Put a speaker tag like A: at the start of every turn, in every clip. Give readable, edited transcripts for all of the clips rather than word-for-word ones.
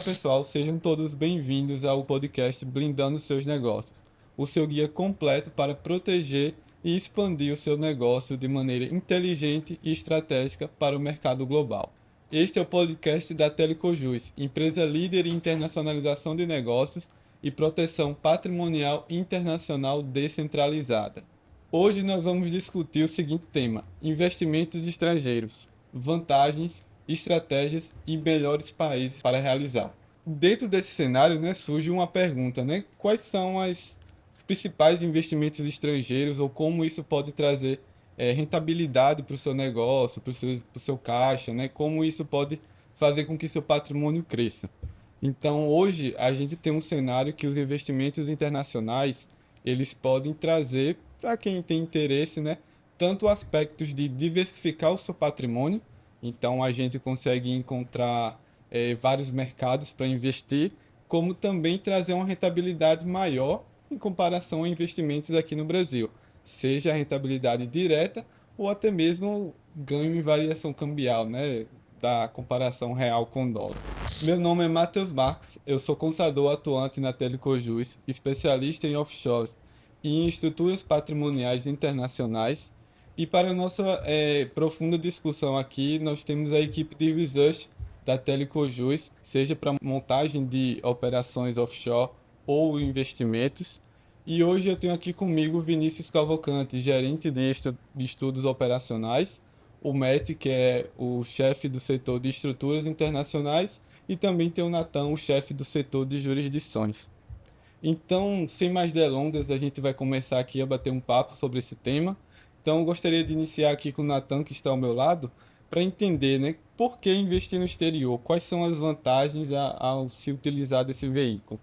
A: pessoal, sejam todos bem-vindos ao podcast Blindando Seus Negócios, o seu guia completo para proteger e expandir o seu negócio de maneira inteligente e estratégica para o mercado global. Este é o podcast da Telecojus, empresa líder em internacionalização de negócios e proteção patrimonial internacional descentralizada. Hoje nós vamos discutir o seguinte tema: investimentos estrangeiros, vantagens, estratégias e melhores países para realizar. Dentro desse cenário, surge uma pergunta, quais são os principais investimentos estrangeiros ou como isso pode trazer rentabilidade para o seu negócio, para o seu caixa, como isso pode fazer com que seu patrimônio cresça. Então, hoje a gente tem um cenário que os investimentos internacionais eles podem trazer para quem tem interesse, tanto aspectos de diversificar o seu patrimônio. Então, a gente consegue encontrar vários mercados para investir, como também trazer uma rentabilidade maior em comparação a investimentos aqui no Brasil, seja a rentabilidade direta ou até mesmo ganho em variação cambial, da comparação real com dólar. Meu nome é Matheus Marques, eu sou contador atuante na Telecojus, especialista em offshores e em estruturas patrimoniais internacionais. E para a nossa profunda discussão aqui, nós temos a equipe de research da Telecojus, seja para montagem de operações offshore ou investimentos. E hoje eu tenho aqui comigo o Vinícius Cavalcante, gerente de estudos operacionais, o Matt, que é o chefe do setor de estruturas internacionais, e também tem o Natan, o chefe do setor de jurisdições. Então, sem mais delongas, a gente vai começar aqui a bater um papo sobre esse tema. Então, eu gostaria de iniciar aqui com o Natan, que está ao meu lado, para entender, por que investir no exterior? Quais são as vantagens ao se utilizar desse veículo?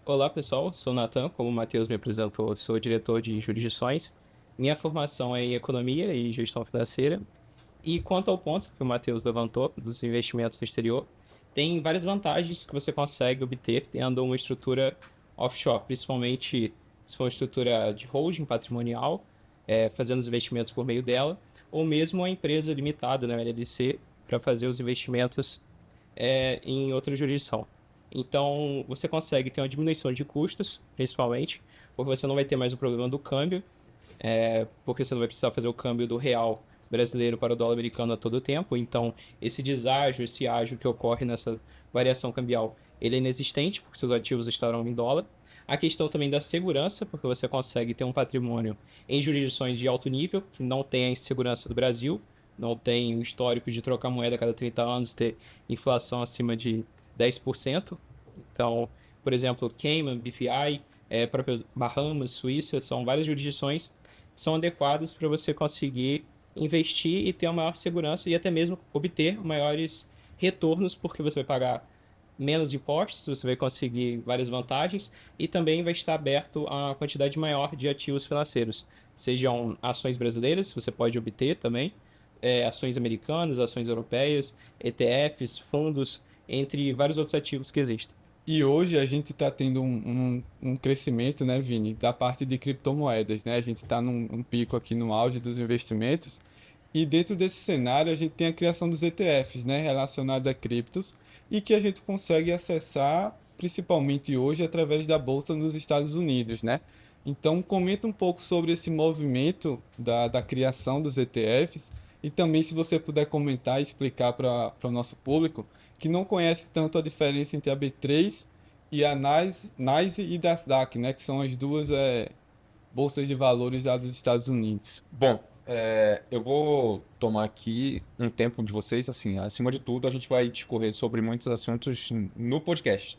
B: Olá pessoal, sou o Natan, como o Matheus me apresentou, sou diretor de jurisdições. Minha formação é em economia e gestão financeira. E quanto ao ponto que o Matheus levantou dos investimentos no exterior, tem várias vantagens que você consegue obter tendo uma estrutura offshore, principalmente se for uma estrutura de holding patrimonial, fazendo os investimentos por meio dela, ou mesmo uma empresa limitada, na LLC, para fazer os investimentos em outra jurisdição. Então, você consegue ter uma diminuição de custos, principalmente, porque você não vai ter mais o problema do câmbio, porque você não vai precisar fazer o câmbio do real brasileiro para o dólar americano a todo tempo. Então, esse ágio que ocorre nessa variação cambial, ele é inexistente, porque seus ativos estarão em dólar. A questão também da segurança, porque você consegue ter um patrimônio em jurisdições de alto nível, que não tem a insegurança do Brasil, não tem o histórico de trocar moeda a cada 30 anos, ter inflação acima de 10%. Então, por exemplo, Cayman, BVI, próprias Bahamas, Suíça, são várias jurisdições que são adequadas para você conseguir investir e ter uma maior segurança e até mesmo obter maiores retornos, porque você vai pagar menos impostos, você vai conseguir várias vantagens e também vai estar aberto a uma quantidade maior de ativos financeiros, sejam ações brasileiras, você pode obter também, ações americanas, ações europeias, ETFs, fundos, entre vários outros ativos que existem.
A: E hoje a gente está tendo um crescimento, Vini, da parte de criptomoedas, A gente está num pico aqui no auge dos investimentos. E dentro desse cenário a gente tem a criação dos ETFs, relacionados a criptos, e que a gente consegue acessar principalmente hoje através da bolsa nos Estados Unidos, Então comenta um pouco sobre esse movimento da criação dos ETFs e também se você puder comentar e explicar para o nosso público que não conhece tanto a diferença entre a B3 e a NYSE e Nasdaq, que são as duas bolsas de valores lá dos Estados Unidos.
C: Bom, eu vou tomar aqui um tempo de vocês, assim, acima de tudo, a gente vai discorrer sobre muitos assuntos no podcast.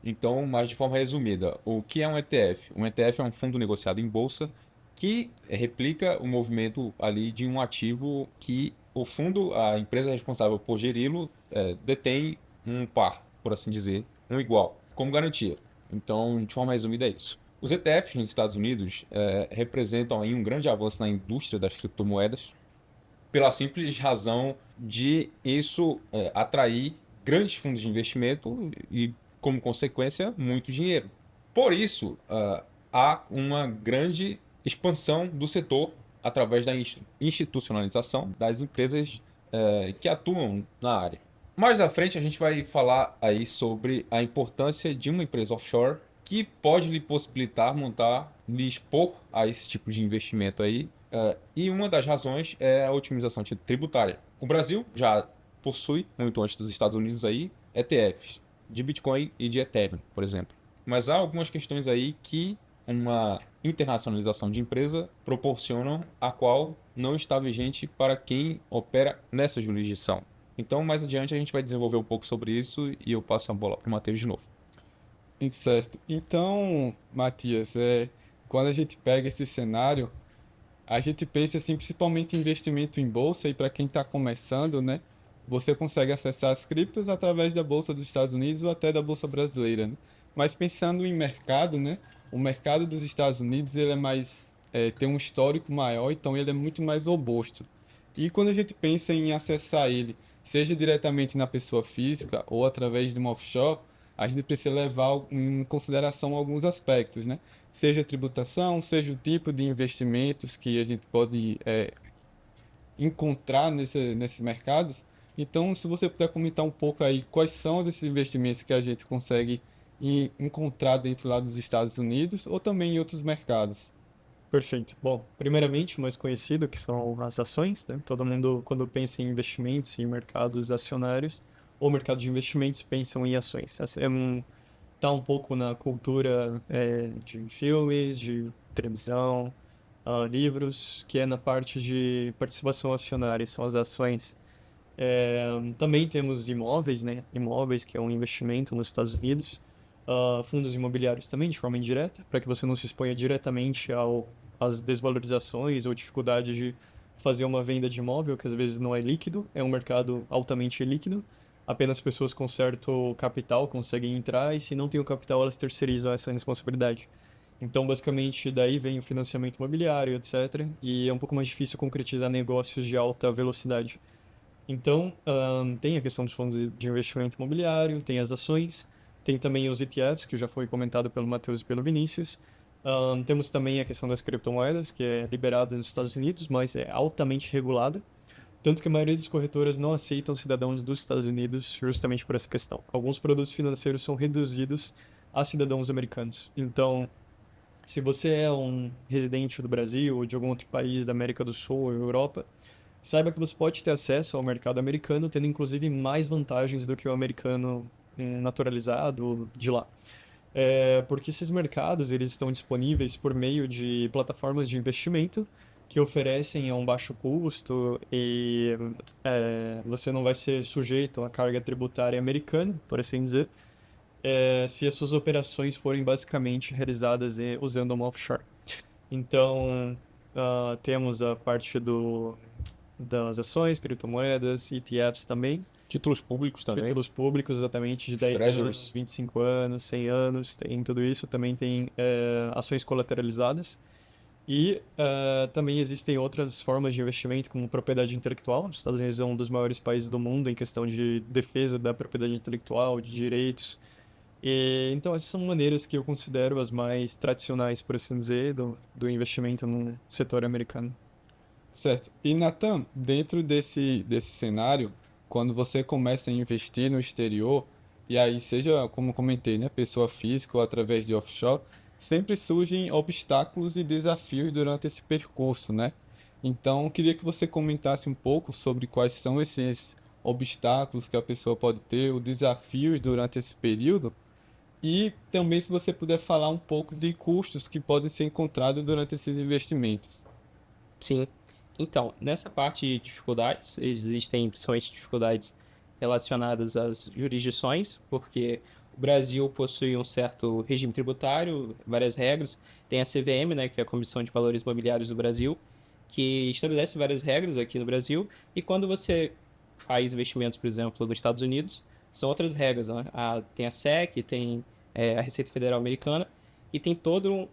C: Então, mas de forma resumida, o que é um ETF? Um ETF é um fundo negociado em bolsa que replica o movimento ali de um ativo que o fundo, a empresa responsável por geri-lo, detém um par, por assim dizer, um igual, como garantia. Então, de forma resumida, é isso. Os ETFs nos Estados Unidos representam aí um grande avanço na indústria das criptomoedas, pela simples razão de isso atrair grandes fundos de investimento e, como consequência, muito dinheiro. Por isso, há uma grande expansão do setor através da institucionalização das empresas que atuam na área. Mais à frente a gente vai falar aí sobre a importância de uma empresa offshore que pode lhe possibilitar montar, lhe expor a esse tipo de investimento aí. E uma das razões é a otimização tributária. O Brasil já possui, muito antes dos Estados Unidos aí, ETFs de Bitcoin e de Ethereum, por exemplo. Mas há algumas questões aí que uma internacionalização de empresa proporcionam, a qual não está vigente para quem opera nessa jurisdição. Então, mais adiante, a gente vai desenvolver um pouco sobre isso e eu passo a bola para o Matheus de novo.
A: Certo. Então, Matias, quando a gente pega esse cenário, a gente pensa assim, principalmente em investimento em bolsa e para quem está começando, né? Você consegue acessar as criptos através da bolsa dos Estados Unidos ou até da bolsa brasileira, né? Mas pensando em mercado, né? O mercado dos Estados Unidos ele é mais tem um histórico maior, então ele é muito mais robusto. E quando a gente pensa em acessar ele, seja diretamente na pessoa física ou através de uma offshore, a gente precisa levar em consideração alguns aspectos, né? Seja a tributação, seja o tipo de investimentos que a gente pode encontrar nesses mercados. Então, se você puder comentar um pouco aí quais são esses investimentos que a gente consegue encontrar dentro lá dos Estados Unidos ou também em outros mercados.
D: Perfeito. Bom, primeiramente, o mais conhecido, que são as ações, né? Todo mundo, quando pensa em investimentos em mercados acionários ou mercado de investimentos, pensam em ações. Tá um pouco na cultura de filmes, de televisão, livros, que é na parte de participação acionária, são as ações. Também temos imóveis, né? Imóveis, que é um investimento nos Estados Unidos. Fundos imobiliários também, de forma indireta, para que você não se exponha diretamente às desvalorizações ou dificuldade de fazer uma venda de imóvel, que às vezes não é líquido, é um mercado altamente líquido. Apenas pessoas com certo capital conseguem entrar e se não tem o capital, elas terceirizam essa responsabilidade. Então, basicamente, daí vem o financiamento imobiliário, etc. E é um pouco mais difícil concretizar negócios de alta velocidade. Então, tem a questão dos fundos de investimento imobiliário, tem as ações, tem também os ETFs, que já foi comentado pelo Matheus e pelo Vinícius. Temos também a questão das criptomoedas, que é liberada nos Estados Unidos, mas é altamente regulada. Tanto que a maioria das corretoras não aceitam cidadãos dos Estados Unidos justamente por essa questão. Alguns produtos financeiros são reduzidos a cidadãos americanos. Então, se você é um residente do Brasil ou de algum outro país da América do Sul ou Europa, saiba que você pode ter acesso ao mercado americano, tendo inclusive mais vantagens do que o americano naturalizado de lá. Porque esses mercados eles estão disponíveis por meio de plataformas de investimento que oferecem a um baixo custo e você não vai ser sujeito à carga tributária americana, por assim dizer, se as suas operações forem basicamente realizadas usando uma offshore. Então, temos a parte das ações, criptomoedas, ETFs também.
C: Títulos públicos também.
D: Títulos públicos, exatamente, de 10 anos, 25 anos, 100 anos, tem tudo isso. Também tem ações colateralizadas. E também existem outras formas de investimento, como propriedade intelectual. Os Estados Unidos é um dos maiores países do mundo em questão de defesa da propriedade intelectual, de direitos. Então, essas são maneiras que eu considero as mais tradicionais, por assim dizer, do investimento no setor americano.
A: Certo. E Natan, dentro desse cenário, quando você começa a investir no exterior, e aí seja, como comentei, né, pessoa física ou através de offshore, sempre surgem obstáculos e desafios durante esse percurso, né? Então, eu queria que você comentasse um pouco sobre quais são esses obstáculos que a pessoa pode ter, os desafios durante esse período, e também se você puder falar um pouco de custos que podem ser encontrados durante esses investimentos.
B: Sim. Então, nessa parte de dificuldades, existem principalmente dificuldades relacionadas às jurisdições, porque o Brasil possui um certo regime tributário, várias regras. Tem a CVM, né, que é a Comissão de Valores Mobiliários do Brasil, que estabelece várias regras aqui no Brasil. E quando você faz investimentos, por exemplo, nos Estados Unidos, são outras regras, né? Tem a SEC, tem a Receita Federal Americana, e tem todo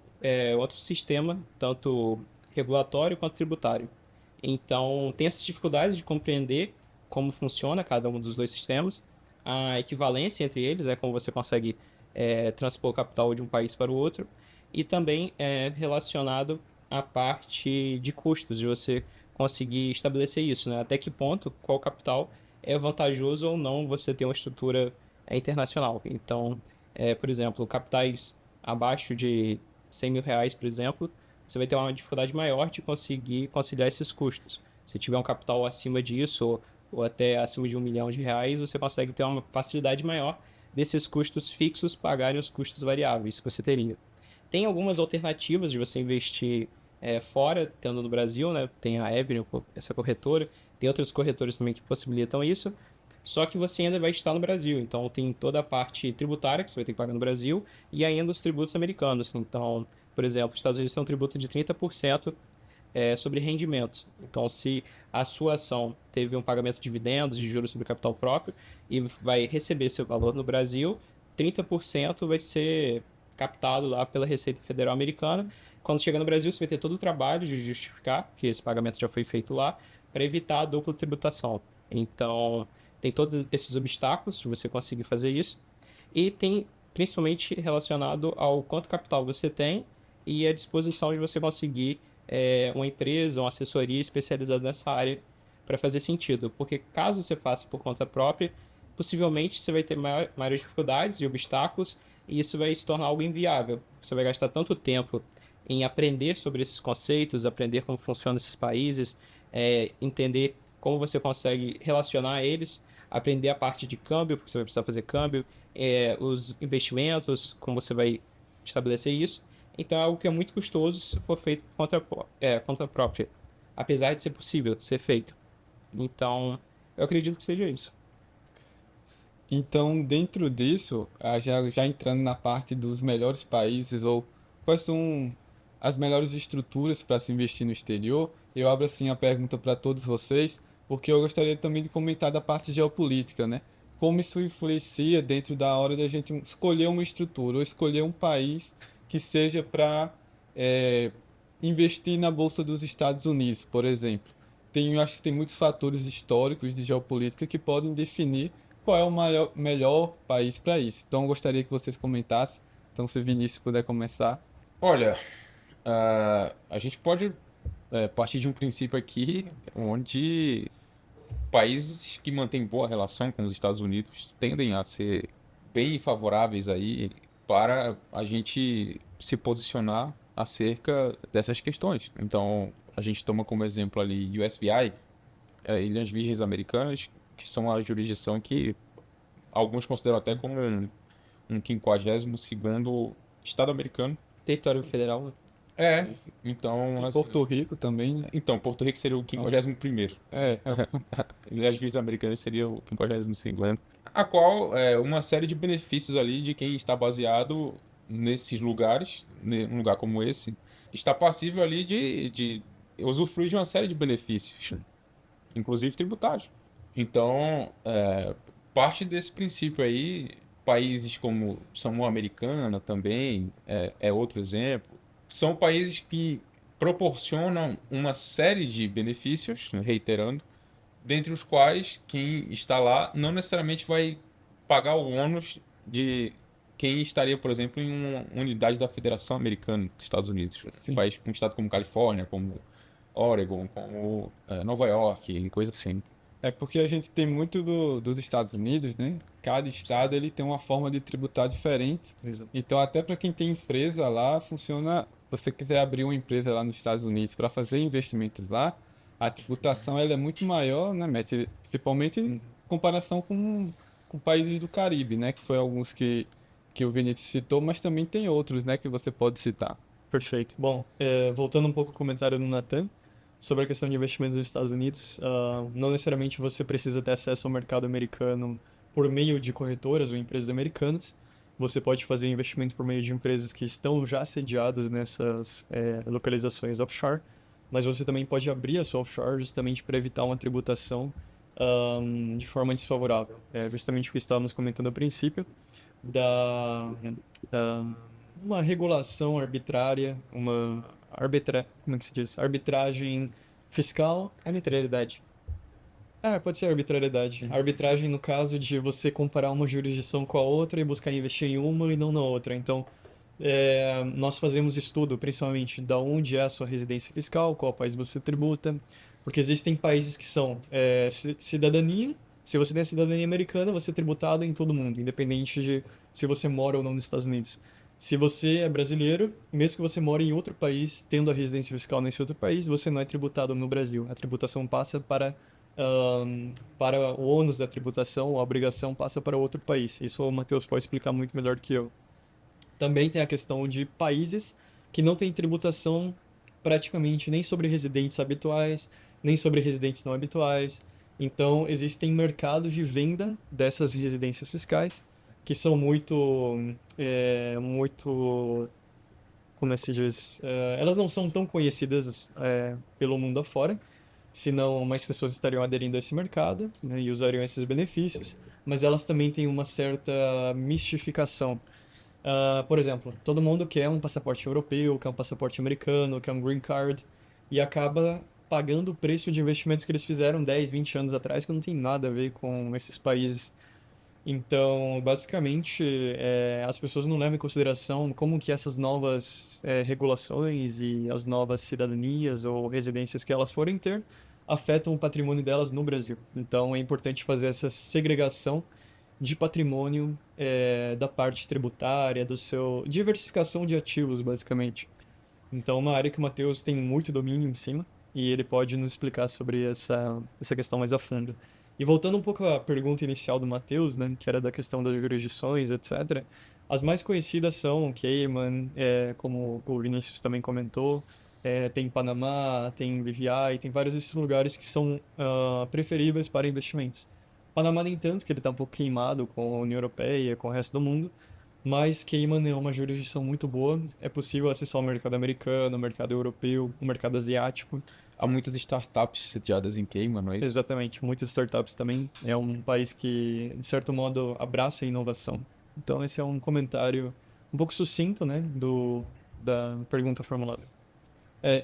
B: outro sistema, tanto regulatório quanto tributário. Então, tem essas dificuldades de compreender como funciona cada um dos dois sistemas, a equivalência entre eles, como você consegue transpor capital de um país para o outro, e também relacionado à parte de custos, de você conseguir estabelecer isso, né? Até que ponto, qual capital é vantajoso ou não você ter uma estrutura internacional. Então, por exemplo, capitais abaixo de R$ 100.000, por exemplo, você vai ter uma dificuldade maior de conseguir conciliar esses custos. Se tiver um capital acima disso, ou até acima de R$ 1 milhão, você consegue ter uma facilidade maior desses custos fixos pagarem os custos variáveis que você teria. Tem algumas alternativas de você investir fora, tendo no Brasil, né? Tem a Avenue, essa corretora, tem outros corretores também que possibilitam isso, só que você ainda vai estar no Brasil, então tem toda a parte tributária que você vai ter que pagar no Brasil e ainda os tributos americanos. Então, por exemplo, os Estados Unidos tem um tributo de 30% sobre rendimentos. Então, se a sua ação teve um pagamento de dividendos, de juros sobre capital próprio e vai receber seu valor no Brasil, 30% vai ser captado lá pela Receita Federal Americana. Quando chegar no Brasil, você vai ter todo o trabalho de justificar que esse pagamento já foi feito lá para evitar a dupla tributação. Então, tem todos esses obstáculos de você conseguir fazer isso. E tem principalmente relacionado ao quanto capital você tem e a disposição de você conseguir uma empresa, uma assessoria especializada nessa área para fazer sentido. Porque caso você faça por conta própria, possivelmente você vai ter maiores dificuldades e obstáculos e isso vai se tornar algo inviável. Você vai gastar tanto tempo em aprender sobre esses conceitos, aprender como funcionam esses países, entender como você consegue relacionar eles, aprender a parte de câmbio, porque você vai precisar fazer câmbio, os investimentos, como você vai estabelecer isso. Então é algo que é muito custoso se for feito por conta própria, apesar de ser possível ser feito. Então, eu acredito que seja isso.
A: Então, dentro disso, já entrando na parte dos melhores países ou quais são as melhores estruturas para se investir no exterior, eu abro assim a pergunta para todos vocês, porque eu gostaria também de comentar da parte geopolítica, né? Como isso influencia dentro da hora da gente escolher uma estrutura ou escolher um país que seja para investir na Bolsa dos Estados Unidos, por exemplo. Eu acho que tem muitos fatores históricos de geopolítica que podem definir qual é o melhor país para isso. Então, eu gostaria que vocês comentassem. Então, se o Vinícius puder começar.
C: Olha, a gente pode partir de um princípio aqui onde países que mantêm boa relação com os Estados Unidos tendem a ser bem favoráveis aí para a gente se posicionar acerca dessas questões. Então, a gente toma como exemplo ali USVI, Ilhas Virgens Americanas, que são a jurisdição que alguns consideram até como um 52º estado americano.
B: Território federal.
C: Então, assim,
A: Porto Rico também, né?
C: então, Porto Rico seria o 51º.
A: É,
C: Ilhas Virgens Americanas seria o 52º. A qual é uma série de benefícios ali de quem está baseado nesses lugares, num lugar como esse, está passível ali de usufruir de uma série de benefícios, inclusive tributários. Então, parte desse princípio aí, países como Samoa Americana também é outro exemplo, são países que proporcionam uma série de benefícios, reiterando, dentre os quais quem está lá não necessariamente vai pagar o ônus de quem estaria, por exemplo, em uma unidade da Federação Americana dos Estados Unidos.
A: Sim.
C: Um estado como Califórnia, como Oregon, como Nova York, e coisa assim.
A: É porque a gente tem muito dos Estados Unidos, né? Cada estado ele tem uma forma de tributar diferente.
D: Exato.
A: Então, até para quem tem empresa lá, funciona. Se você quiser abrir uma empresa lá nos Estados Unidos para fazer investimentos lá, a tributação ela é muito maior, né, Matt? Principalmente em comparação com países do Caribe, né? Que foi alguns que o Vinícius citou, mas também tem outros, né? Que você pode citar.
D: Perfeito. Bom, voltando um pouco ao comentário do Nathan sobre a questão de investimentos nos Estados Unidos, não necessariamente você precisa ter acesso ao mercado americano por meio de corretoras ou empresas americanas. Você pode fazer investimento por meio de empresas que estão já sediadas nessas localizações offshore, mas você também pode abrir a sua offshore justamente para evitar uma tributação de forma desfavorável. É justamente o que estávamos comentando a princípio, uma regulação arbitrária, como é que se diz? Arbitragem fiscal.
B: Arbitrariedade.
D: Pode ser arbitrariedade. Arbitragem no caso de você comparar uma jurisdição com a outra e buscar investir em uma e não na outra. Então, nós fazemos estudo, principalmente, da onde é a sua residência fiscal, qual país você tributa, porque existem países que são cidadania, Se você tem a cidadania americana, você é tributado em todo mundo, independente de se você mora ou não nos Estados Unidos. Se você é brasileiro, mesmo que você mora em outro país, tendo a residência fiscal nesse outro país, você não é tributado no Brasil. A tributação passa para o ônus da tributação, a obrigação passa para outro país. Isso o Matheus pode explicar muito melhor que eu. Também tem a questão de países que não têm tributação praticamente nem sobre residentes habituais, nem sobre residentes não habituais. Então, existem mercados de venda dessas residências fiscais que são muito, como é que se diz? Elas não são tão conhecidas pelo mundo afora, senão mais pessoas estariam aderindo a esse mercado, né, e usariam esses benefícios, mas elas também têm uma certa mistificação. Por exemplo, todo mundo quer um passaporte europeu, quer um passaporte americano, quer um green card, e acaba pagando o preço de investimentos que eles fizeram 10, 20 anos atrás, que não tem nada a ver com esses países. Então, basicamente, as pessoas não levam em consideração como que essas novas regulações e as novas cidadanias ou residências que elas forem ter afetam o patrimônio delas no Brasil. Então, é importante fazer essa segregação de patrimônio da parte tributária, do seu diversificação de ativos, basicamente. Então, uma área que o Matheus tem muito domínio em cima e ele pode nos explicar sobre essa questão mais a fundo. E voltando um pouco à pergunta inicial do Matheus, né, que era da questão das jurisdições, etc., as mais conhecidas são Cayman, como o Vinícius também comentou, tem Panamá, tem BVI, tem vários desses lugares que são preferíveis para investimentos. Panamá nem tanto, que ele está um pouco queimado com a União Europeia, com o resto do mundo, mas Cayman é uma jurisdição muito boa. É possível acessar o mercado americano, o mercado europeu, o mercado asiático.
C: Há muitas startups sediadas em Cayman, não é isso?
D: Exatamente. Muitas startups também. É um país que, de certo modo, abraça a inovação. Então, esse é um comentário um pouco sucinto, né, da pergunta formulada.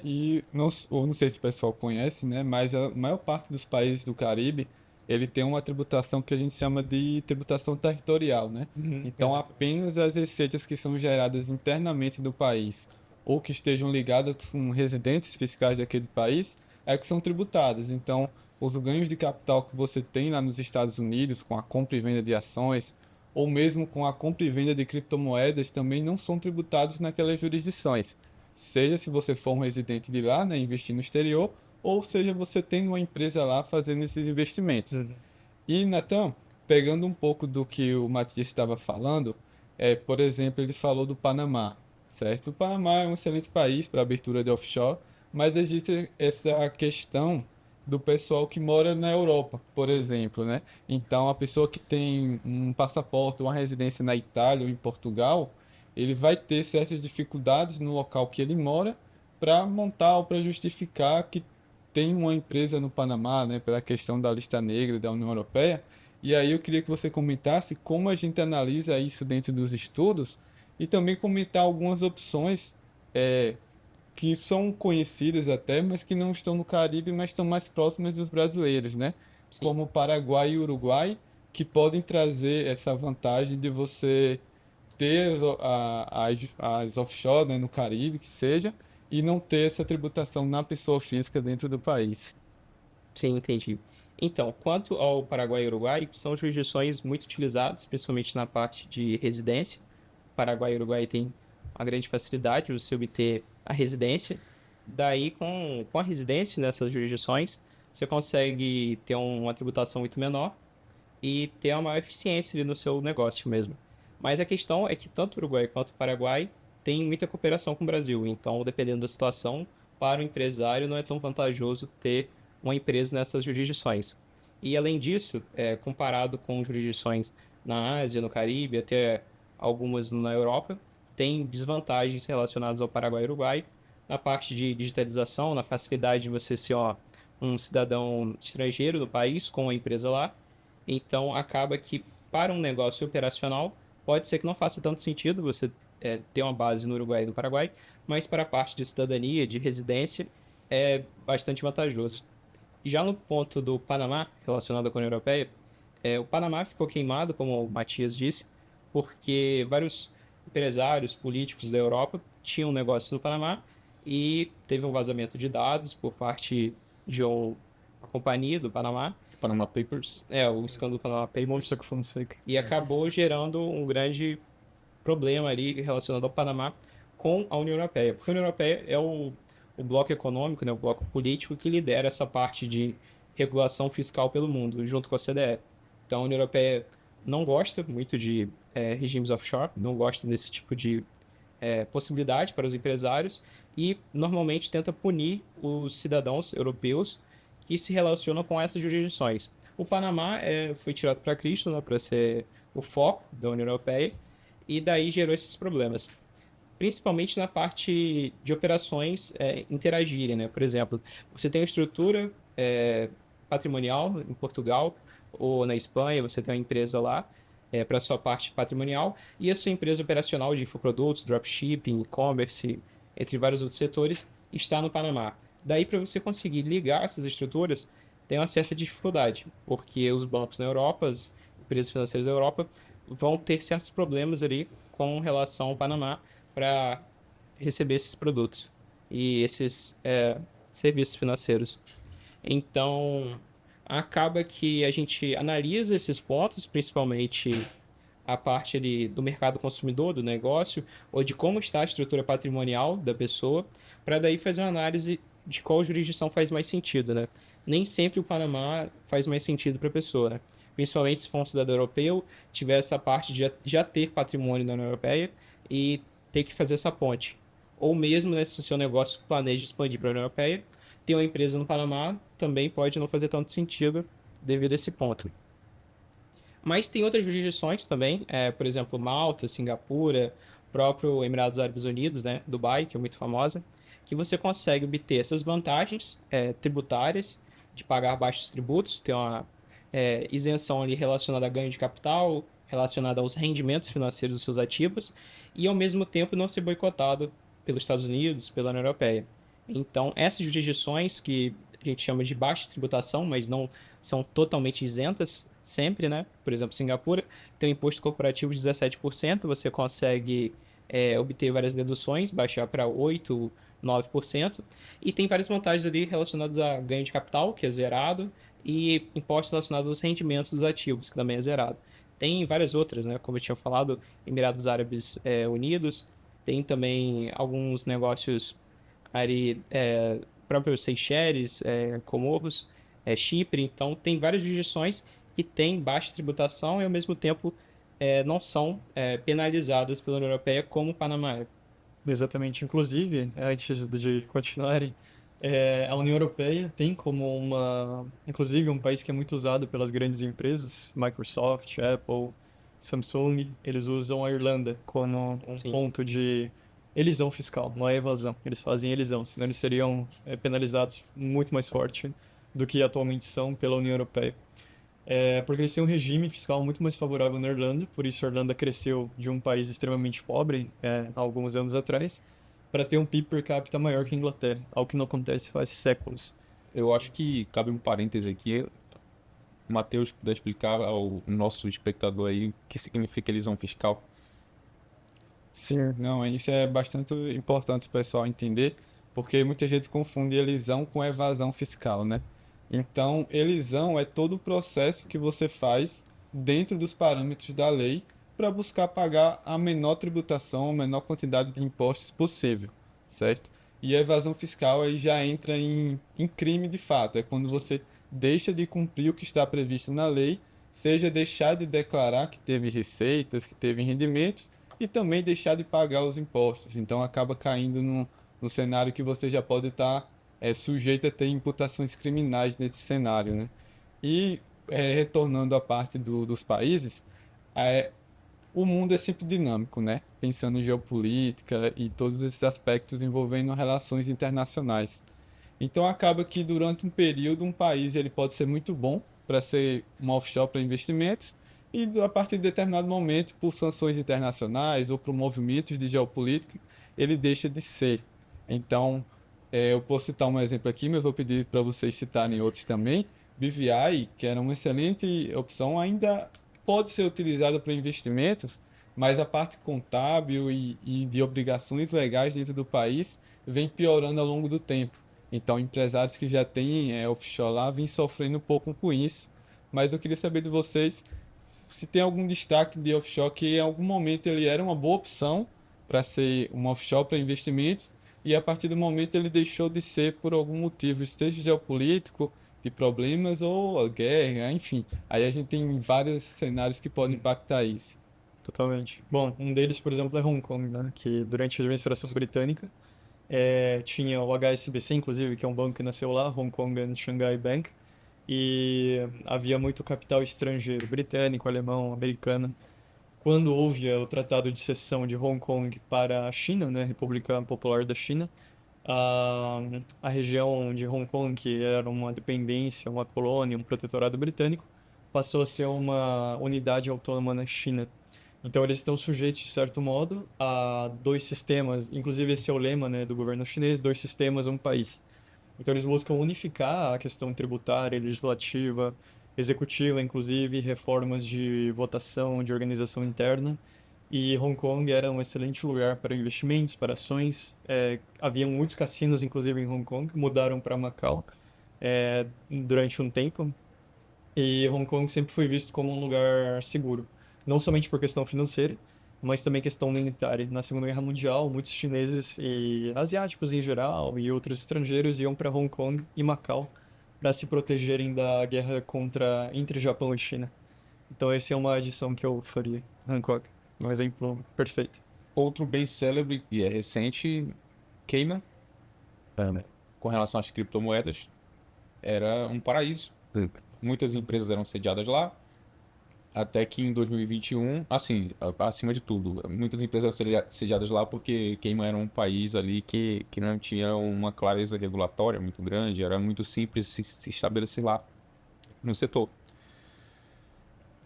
A: E eu não sei se o pessoal conhece, né? Mas a maior parte dos países do Caribe, ele tem uma tributação que a gente chama de tributação territorial, né? Então,
D: Exato.
A: apenas as receitas que são geradas internamente do país ou que estejam ligadas com residentes fiscais daquele país é que são tributadas. Então, os ganhos de capital que você tem lá nos Estados Unidos com a compra e venda de ações ou mesmo com a compra e venda de criptomoedas também não são tributados naquelas jurisdições. Seja se você for um residente de lá, né, investir no exterior, ou seja você tendo uma empresa lá fazendo esses investimentos.
D: Uhum.
A: E, Natan, pegando um pouco do que o Matias estava falando, por exemplo, ele falou do Panamá, certo? O Panamá é um excelente país para abertura de offshore, mas existe essa questão do pessoal que mora na Europa, por exemplo, né? Então, a pessoa que tem um passaporte, uma residência na Itália ou em Portugal, ele vai ter certas dificuldades no local que ele mora para montar ou para justificar que tem uma empresa no Panamá, né, pela questão da lista negra da União Europeia. E aí eu queria que você comentasse como a gente analisa isso dentro dos estudos e também comentar algumas opções que são conhecidas até, mas que não estão no Caribe, mas estão mais próximas dos brasileiros, né?
B: Sim.
A: Como Paraguai e Uruguai, que podem trazer essa vantagem de você ter as offshore, né, no Caribe, que seja, e não ter essa tributação na pessoa física dentro do país.
B: Sim, entendi. Então, quanto ao Paraguai e Uruguai, são jurisdições muito utilizadas, principalmente na parte de residência. Paraguai e Uruguai têm uma grande facilidade de você obter a residência. Daí, com a residência nessas jurisdições, você consegue ter uma tributação muito menor e ter uma maior eficiência ali no seu negócio mesmo. Mas a questão é que tanto o Uruguai quanto o Paraguai têm muita cooperação com o Brasil. Então, dependendo da situação, para o empresário não é tão vantajoso ter uma empresa nessas jurisdições. E além disso, comparado com jurisdições na Ásia, no Caribe, até algumas na Europa, tem desvantagens relacionadas ao Paraguai e Uruguai na parte de digitalização, na facilidade de você ser um cidadão estrangeiro do país com a empresa lá. Então, acaba que para um negócio operacional, pode ser que não faça tanto sentido você ter uma base no Uruguai e no Paraguai, mas para a parte de cidadania, de residência, é bastante vantajoso. Já no ponto do Panamá, relacionado com a União Europeia, o Panamá ficou queimado, como o Matias disse, porque vários empresários políticos da Europa tinham negócios no Panamá e teve um vazamento de dados por parte de uma companhia do Panamá
C: Panama Papers.
B: O escândalo do Panama Papers,
D: Mossack Fonseca.
B: e acabou gerando um grande problema ali relacionado ao Panamá com a União Europeia. Porque a União Europeia é o bloco econômico, né, o bloco político que lidera essa parte de regulação fiscal pelo mundo, junto com a OCDE. Então, a União Europeia não gosta muito de regimes offshore, não gosta desse tipo de possibilidade para os empresários e normalmente tenta punir os cidadãos europeus que se relacionam com essas jurisdições. O Panamá foi tirado para Cristo, né, para ser o foco da União Europeia, e daí gerou esses problemas. Principalmente na parte de operações interagirem, né? Por exemplo, você tem uma estrutura patrimonial em Portugal ou na Espanha, você tem uma empresa lá para a sua parte patrimonial e a sua empresa operacional de infoprodutos, dropshipping, e-commerce, entre vários outros setores, está no Panamá. Daí, para você conseguir ligar essas estruturas, tem uma certa dificuldade, porque os bancos na Europa, as empresas financeiras da Europa, vão ter certos problemas ali com relação ao Panamá para receber esses produtos e esses serviços financeiros. Então, acaba que a gente analisa esses pontos, principalmente a parte ali do mercado consumidor, do negócio, ou de como está a estrutura patrimonial da pessoa, para daí fazer uma análise de qual jurisdição faz mais sentido, né? Nem sempre o Panamá faz mais sentido para a pessoa, né? Principalmente se for um cidadão europeu, tiver essa parte de já ter patrimônio na União Europeia e ter que fazer essa ponte. Ou mesmo, né, se o seu negócio planeja expandir para a União Europeia, ter uma empresa no Panamá também pode não fazer tanto sentido devido a esse ponto. Mas tem outras jurisdições também, por exemplo, Malta, Singapura, próprio Emirados Árabes Unidos, né, Dubai, que é muito famosa, que você consegue obter essas vantagens tributárias de pagar baixos tributos, ter uma isenção ali relacionada a ganho de capital, relacionada aos rendimentos financeiros dos seus ativos, e ao mesmo tempo não ser boicotado pelos Estados Unidos, pela União Europeia. Então, essas jurisdições que a gente chama de baixa tributação, mas não são totalmente isentas sempre, né? Por exemplo, Singapura tem um imposto corporativo de 17%, você consegue obter várias deduções, baixar para 8%, 9%, e tem várias vantagens ali relacionadas a ganho de capital, que é zerado, e impostos relacionados aos rendimentos dos ativos, que também é zerado. Tem várias outras, né? Como eu tinha falado, Emirados Árabes Unidos, tem também alguns negócios ali, próprio Seychelles, Comoros, Chipre, então tem várias jurisdições que têm baixa tributação e ao mesmo tempo não são penalizadas pela União Europeia como o Panamá.
D: Exatamente. Inclusive, antes de continuarem, a União Europeia tem como inclusive um país que é muito usado pelas grandes empresas, Microsoft, Apple, Samsung, eles usam a Irlanda como um
B: Sim.
D: ponto de elisão fiscal, não é evasão. Eles fazem elisão, senão eles seriam penalizados muito mais forte do que atualmente são pela União Europeia. Porque eles têm um regime fiscal muito mais favorável na Irlanda, por isso a Irlanda cresceu de um país extremamente pobre há alguns anos atrás, para ter um PIB per capita maior que a Inglaterra, algo que não acontece faz séculos.
C: Eu acho que cabe um parêntese aqui. O Matheus puder explicar ao nosso espectador aí o que significa elisão fiscal.
A: Sim, não, isso é bastante importante o pessoal entender, porque muita gente confunde elisão com evasão fiscal, né? Então, elisão é todo o processo que você faz dentro dos parâmetros da lei para buscar pagar a menor tributação, a menor quantidade de impostos possível, certo? E a evasão fiscal aí já entra em crime de fato, é quando você deixa de cumprir o que está previsto na lei, seja deixar de declarar que teve receitas, que teve rendimentos, e também deixar de pagar os impostos. Então acaba caindo no cenário que você já pode estar sujeito a ter imputações criminais nesse cenário, né? E retornando à parte dos países, o mundo é sempre dinâmico, né? Pensando em geopolítica e todos esses aspectos envolvendo relações internacionais. Então acaba que durante um período um país ele pode ser muito bom para ser um offshore para investimentos e a partir de determinado momento, por sanções internacionais ou por movimentos de geopolítica, ele deixa de ser. Então, eu posso citar um exemplo aqui, mas vou pedir para vocês citarem outros também. BVI, que era uma excelente opção, ainda pode ser utilizada para investimentos, mas a parte contábil e de obrigações legais dentro do país vem piorando ao longo do tempo. Então, empresários que já têm offshore lá vêm sofrendo um pouco com isso. Mas eu queria saber de vocês se tem algum destaque de offshore que em algum momento ele era uma boa opção para ser um offshore para investimentos e a partir do momento ele deixou de ser por algum motivo, esteja geopolítico, de problemas ou a guerra, enfim. Aí a gente tem vários cenários que podem impactar isso.
D: Totalmente. Bom, um deles, por exemplo, é Hong Kong, né? Que durante a administração britânica tinha o HSBC, inclusive, que é um banco que nasceu lá, Hong Kong and Shanghai Bank, e havia muito capital estrangeiro, britânico, alemão, americano. Quando houve o Tratado de Cessão de Hong Kong para a China, né, República Popular da China, a região de Hong Kong, que era uma dependência, uma colônia, um protetorado britânico, passou a ser uma unidade autônoma na China. Então eles estão sujeitos, de certo modo, a dois sistemas, inclusive esse é o lema, né, do governo chinês, dois sistemas, um país. Então eles buscam unificar a questão tributária, legislativa, executiva, inclusive reformas de votação, de organização interna. E Hong Kong era um excelente lugar para investimentos, para ações. Havia muitos cassinos, inclusive em Hong Kong, mudaram para Macau durante um tempo. E Hong Kong sempre foi visto como um lugar seguro, não somente por questão financeira, mas também questão humanitária. Na Segunda Guerra Mundial, muitos chineses e asiáticos em geral e outros estrangeiros iam para Hong Kong e Macau para se protegerem da guerra entre Japão e China. Então essa é uma adição que eu faria, Hancock. Um exemplo perfeito.
C: Outro bem célebre e é recente, Cayman, com relação às criptomoedas, era um paraíso. Muitas empresas eram sediadas lá, até que em 2021, assim, acima de tudo, muitas empresas eram sediadas lá porque Cayman era um país ali que não tinha uma clareza regulatória muito grande, era muito simples se estabelecer lá no setor.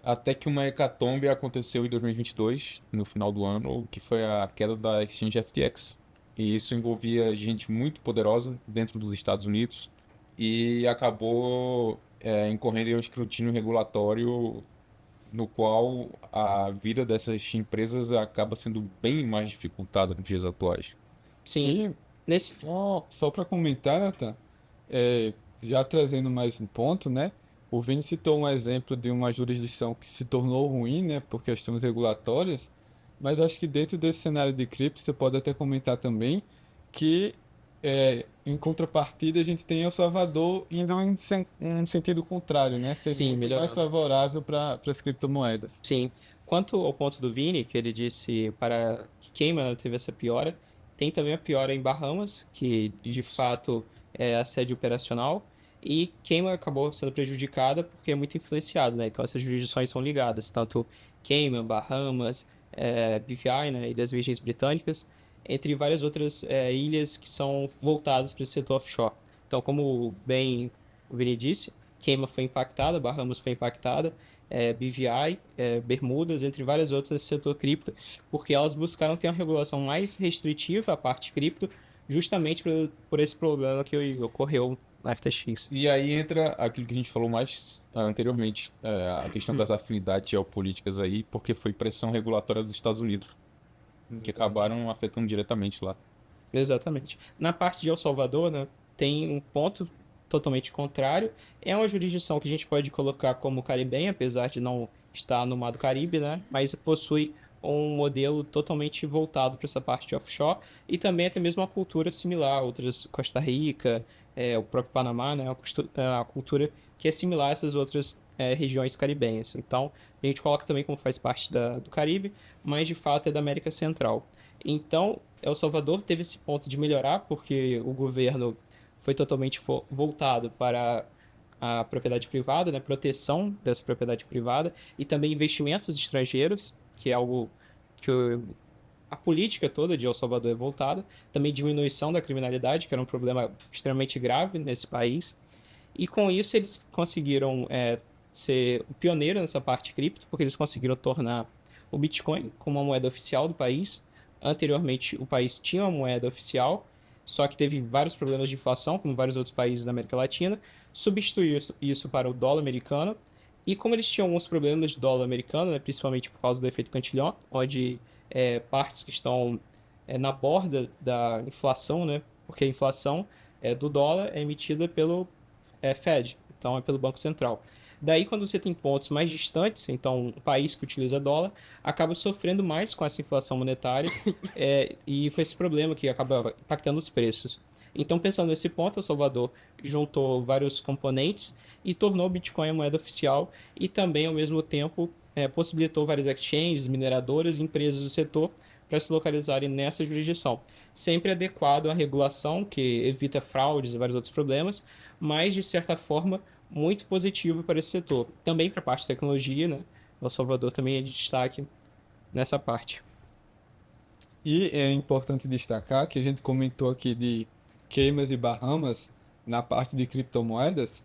C: Até que uma hecatombe aconteceu em 2022, no final do ano, que foi a queda da Exchange FTX. E isso envolvia gente muito poderosa dentro dos Estados Unidos e acabou incorrendo em um escrutínio regulatório no qual a vida dessas empresas acaba sendo bem mais dificultada nos dias atuais.
B: Sim,
A: E
B: nesse...
A: só para comentar, Nathan, já trazendo mais um ponto, né? O Vini citou um exemplo de uma jurisdição que se tornou ruim, né, por questões regulatórias, mas acho que dentro desse cenário de cripto você pode até comentar também que, em contrapartida, a gente tem El Salvador indo em um sentido contrário, né? Ser
B: Sim,
A: muito mais
B: melhorando.
A: favorável para as criptomoedas.
B: Sim. Quanto ao ponto do Vini, que ele disse para que Cayman teve essa piora, tem também a piora em Bahamas, que de fato é a sede operacional, e Cayman acabou sendo prejudicada porque é muito influenciado, né? Então essas jurisdições são ligadas, tanto Cayman, Bahamas, BVI, né? Ilhas Virgens Britânicas, entre várias outras ilhas que são voltadas para esse setor offshore. Então, como bem o Vini disse, Cayman foi impactada, Bahamas foi impactada, BVI, Bermudas, entre várias outras nesse setor cripto, porque elas buscaram ter uma regulação mais restritiva à parte cripto, justamente por esse problema que ocorreu na FTX.
C: E aí entra aquilo que a gente falou mais anteriormente, a questão das afinidades geopolíticas aí, porque foi pressão regulatória dos Estados Unidos, que acabaram afetando diretamente lá.
B: Exatamente. Na parte de El Salvador, né, tem um ponto totalmente contrário. É uma jurisdição que a gente pode colocar como caribenha, apesar de não estar no Mar do Caribe, né, mas possui um modelo totalmente voltado para essa parte de offshore e também até mesmo uma cultura similar a outras, Costa Rica, o próprio Panamá, né, a cultura que é similar a essas outras regiões caribenhas. Então, a gente coloca também como faz parte do Caribe, mas de fato é da América Central. Então, El Salvador teve esse ponto de melhorar, porque o governo foi totalmente voltado para a propriedade privada, né, proteção dessa propriedade privada e também investimentos estrangeiros, que é algo que a política toda de El Salvador é voltada, também diminuição da criminalidade, que era um problema extremamente grave nesse país, e com isso eles conseguiram ser o pioneiro nessa parte cripto, porque eles conseguiram tornar o Bitcoin como uma moeda oficial do país. Anteriormente, o país tinha uma moeda oficial, só que teve vários problemas de inflação, como vários outros países da América Latina, substituiu isso para o dólar americano, e como eles tinham alguns problemas de dólar americano, né, principalmente por causa do efeito Cantillon, onde partes que estão na borda da inflação, né, porque a inflação do dólar é emitida pelo Fed, então é pelo Banco Central. Daí, quando você tem pontos mais distantes, então um país que utiliza dólar acaba sofrendo mais com essa inflação monetária e com esse problema que acaba impactando os preços. Então, pensando nesse ponto, El Salvador juntou vários componentes e tornou o Bitcoin a moeda oficial e também, ao mesmo tempo, possibilitou várias exchanges, mineradoras e empresas do setor para se localizarem nessa jurisdição. Sempre adequado à regulação, que evita fraudes e vários outros problemas, mas, de certa forma, muito positivo para esse setor. Também para a parte de tecnologia, né? El Salvador também é de destaque nessa parte.
A: E é importante destacar que a gente comentou aqui de Cayman e Bahamas na parte de criptomoedas,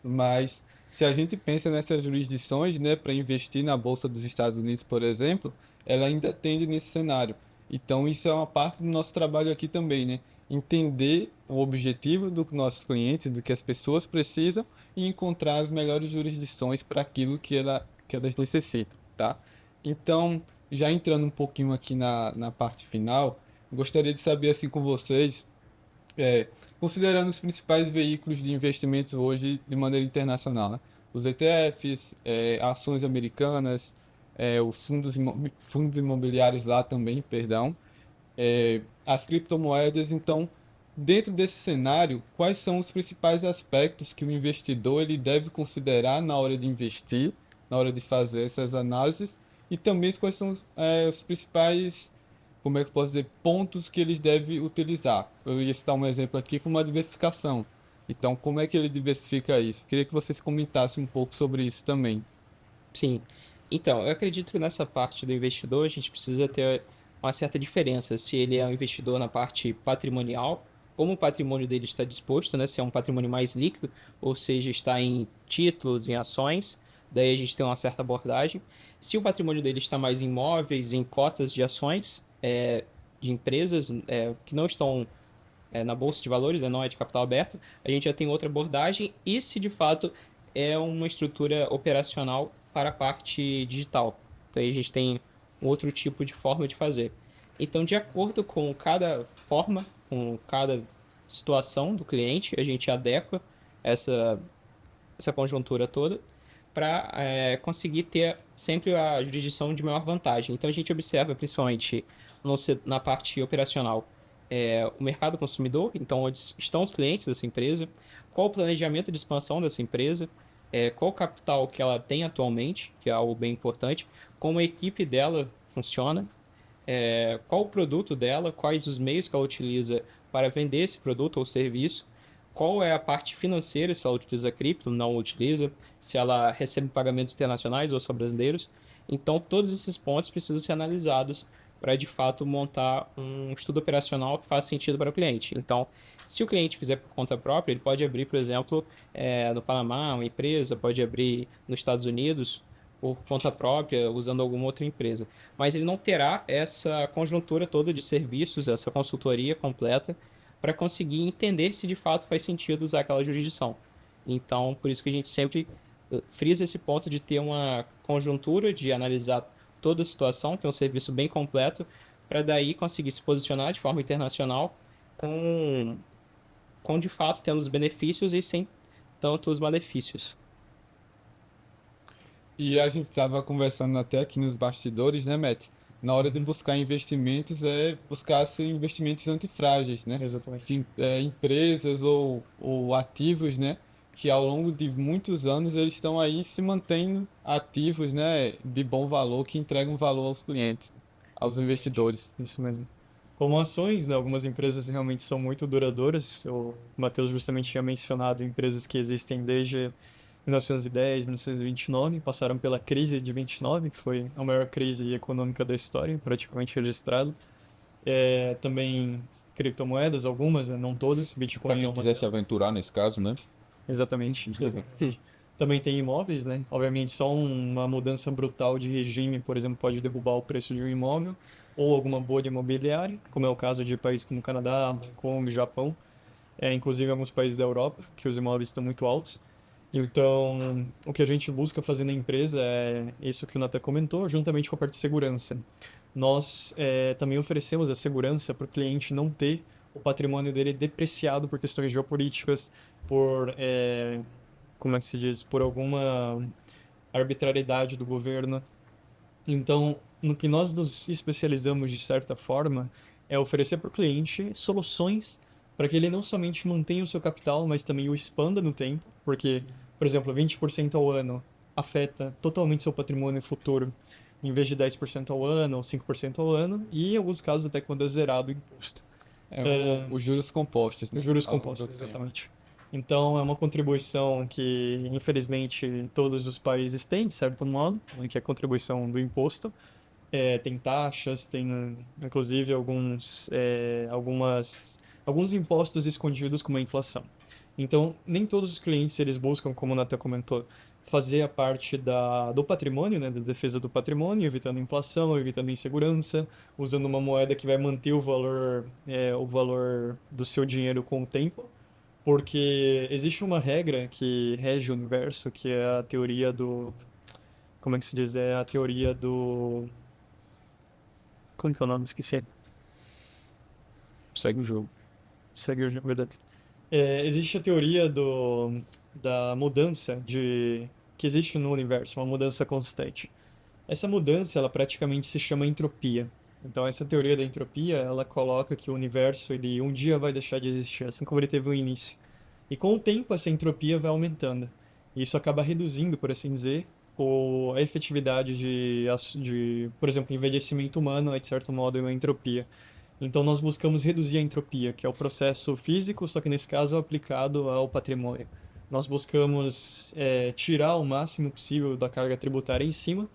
A: mas se a gente pensa nessas jurisdições, né, para investir na Bolsa dos Estados Unidos, por exemplo, ela ainda tende nesse cenário. Então, isso é uma parte do nosso trabalho aqui também, né? Entender o objetivo dos nossos clientes, do que as pessoas precisam e encontrar as melhores jurisdições para aquilo que elas necessitam, tá? Então, já entrando um pouquinho aqui na parte final, gostaria de saber assim com vocês, é, considerando os principais veículos de investimentos hoje de maneira internacional, né? Os ETFs, ações americanas, os fundos imobiliários lá também, perdão, as criptomoedas. Então, dentro desse cenário, quais são os principais aspectos que o investidor ele deve considerar na hora de investir, na hora de fazer essas análises, e também quais são os principais, como é que eu posso dizer, pontos que eles devem utilizar. Eu ia citar um exemplo aqui, como a diversificação. Então, como é que ele diversifica isso? Queria que vocês comentassem um pouco sobre isso também.
B: Sim. Então, eu acredito que nessa parte do investidor a gente precisa ter uma certa diferença. Se ele é um investidor na parte patrimonial, como o patrimônio dele está disposto, né? Se é um patrimônio mais líquido, ou seja, está em títulos, em ações, daí a gente tem uma certa abordagem. Se o patrimônio dele está mais em imóveis, em cotas de ações, de empresas que não estão na bolsa de valores, né, não é de capital aberto, a gente já tem outra abordagem. E se de fato é uma estrutura operacional para a parte digital. Então aí a gente tem um outro tipo de forma de fazer. Então, de acordo com cada forma, com cada situação do cliente, a gente adequa essa, essa conjuntura toda para conseguir ter sempre a jurisdição de maior vantagem. Então, a gente observa principalmente na parte operacional o mercado consumidor, então onde estão os clientes dessa empresa, qual o planejamento de expansão dessa empresa, qual o capital que ela tem atualmente, que é algo bem importante, como a equipe dela funciona, qual o produto dela, quais os meios que ela utiliza para vender esse produto ou serviço, qual é a parte financeira, se ela utiliza cripto, não utiliza, se ela recebe pagamentos internacionais ou só brasileiros. Então, todos esses pontos precisam ser analisados para, de fato, montar um estudo operacional que faça sentido para o cliente. Então, se o cliente fizer por conta própria, ele pode abrir, por exemplo, no Panamá, uma empresa, pode abrir nos Estados Unidos por conta própria, usando alguma outra empresa. Mas ele não terá essa conjuntura toda de serviços, essa consultoria completa, para conseguir entender se de fato faz sentido usar aquela jurisdição. Então, por isso que a gente sempre frisa esse ponto de ter uma conjuntura, de analisar toda a situação, ter um serviço bem completo, para daí conseguir se posicionar de forma internacional com de fato tendo os benefícios e sem tanto os malefícios.
A: E a gente estava conversando até aqui nos bastidores, né, Matt? Na hora de buscar investimentos, buscar assim, investimentos antifrágeis, né?
D: Exatamente.
A: Sim, empresas ou ativos, né? Que ao longo de muitos anos eles estão aí se mantendo ativos, né? De bom valor, que entregam valor aos clientes, aos investidores.
D: Isso mesmo. Como ações, né, algumas empresas realmente são muito duradouras. O Matheus justamente tinha mencionado empresas que existem desde 1910, 1929, passaram pela crise de 29, que foi a maior crise econômica da história, praticamente registrada. Também criptomoedas, algumas, né, não todas.
C: Para
D: Bitcoin é
C: quem
D: uma
C: quiser se
D: delas.
C: aventurar nesse caso, né?
D: Exatamente. Também tem imóveis, né? Obviamente, só uma mudança brutal de regime, por exemplo, pode derrubar o preço de um imóvel ou alguma bolha imobiliária, como é o caso de países como Canadá, Hong Kong, Japão, inclusive alguns países da Europa, que os imóveis estão muito altos. Então, o que a gente busca fazer na empresa é isso que o Nathan comentou, juntamente com a parte de segurança. Nós também oferecemos a segurança para o cliente não ter o patrimônio dele depreciado por questões geopolíticas, por, como é que se diz, por alguma arbitrariedade do governo. Então, no que nós nos especializamos de certa forma é oferecer para o cliente soluções para que ele não somente mantenha o seu capital, mas também o expanda no tempo, porque, por exemplo, 20% ao ano afeta totalmente seu patrimônio futuro, em vez de 10% ao ano ou 5% ao ano, e em alguns casos até quando é zerado o imposto.
A: Os juros compostos, né?
D: Os juros
A: Ao longo
D: compostos,
A: do tempo.
D: exatamente. Então, é uma contribuição que, infelizmente, todos os países têm, de certo modo, né, que é a contribuição do imposto. Tem taxas, tem, inclusive, alguns impostos escondidos como a inflação. Então, nem todos os clientes, eles buscam, como o Nathan comentou, fazer a parte do patrimônio, né, da defesa do patrimônio, evitando inflação, evitando insegurança, usando uma moeda que vai manter o valor do seu dinheiro com o tempo, porque existe uma regra que rege o universo, que é a teoria do... Como é que se diz? É a teoria do... Como que é o nome? Esqueci.
B: Segue o jogo.
D: Segue o verdade. Existe a teoria da mudança que existe no universo, uma mudança constante. Essa mudança, ela praticamente se chama entropia. Então, essa teoria da entropia, ela coloca que o universo, ele um dia vai deixar de existir, assim como ele teve um início. E com o tempo, essa entropia vai aumentando. E isso acaba reduzindo, por assim dizer, a efetividade por exemplo, envelhecimento humano é, de certo modo, uma entropia. Então, nós buscamos reduzir a entropia, que é o processo físico, só que nesse caso aplicado ao patrimônio. Nós buscamos tirar o máximo possível da carga tributária em cima,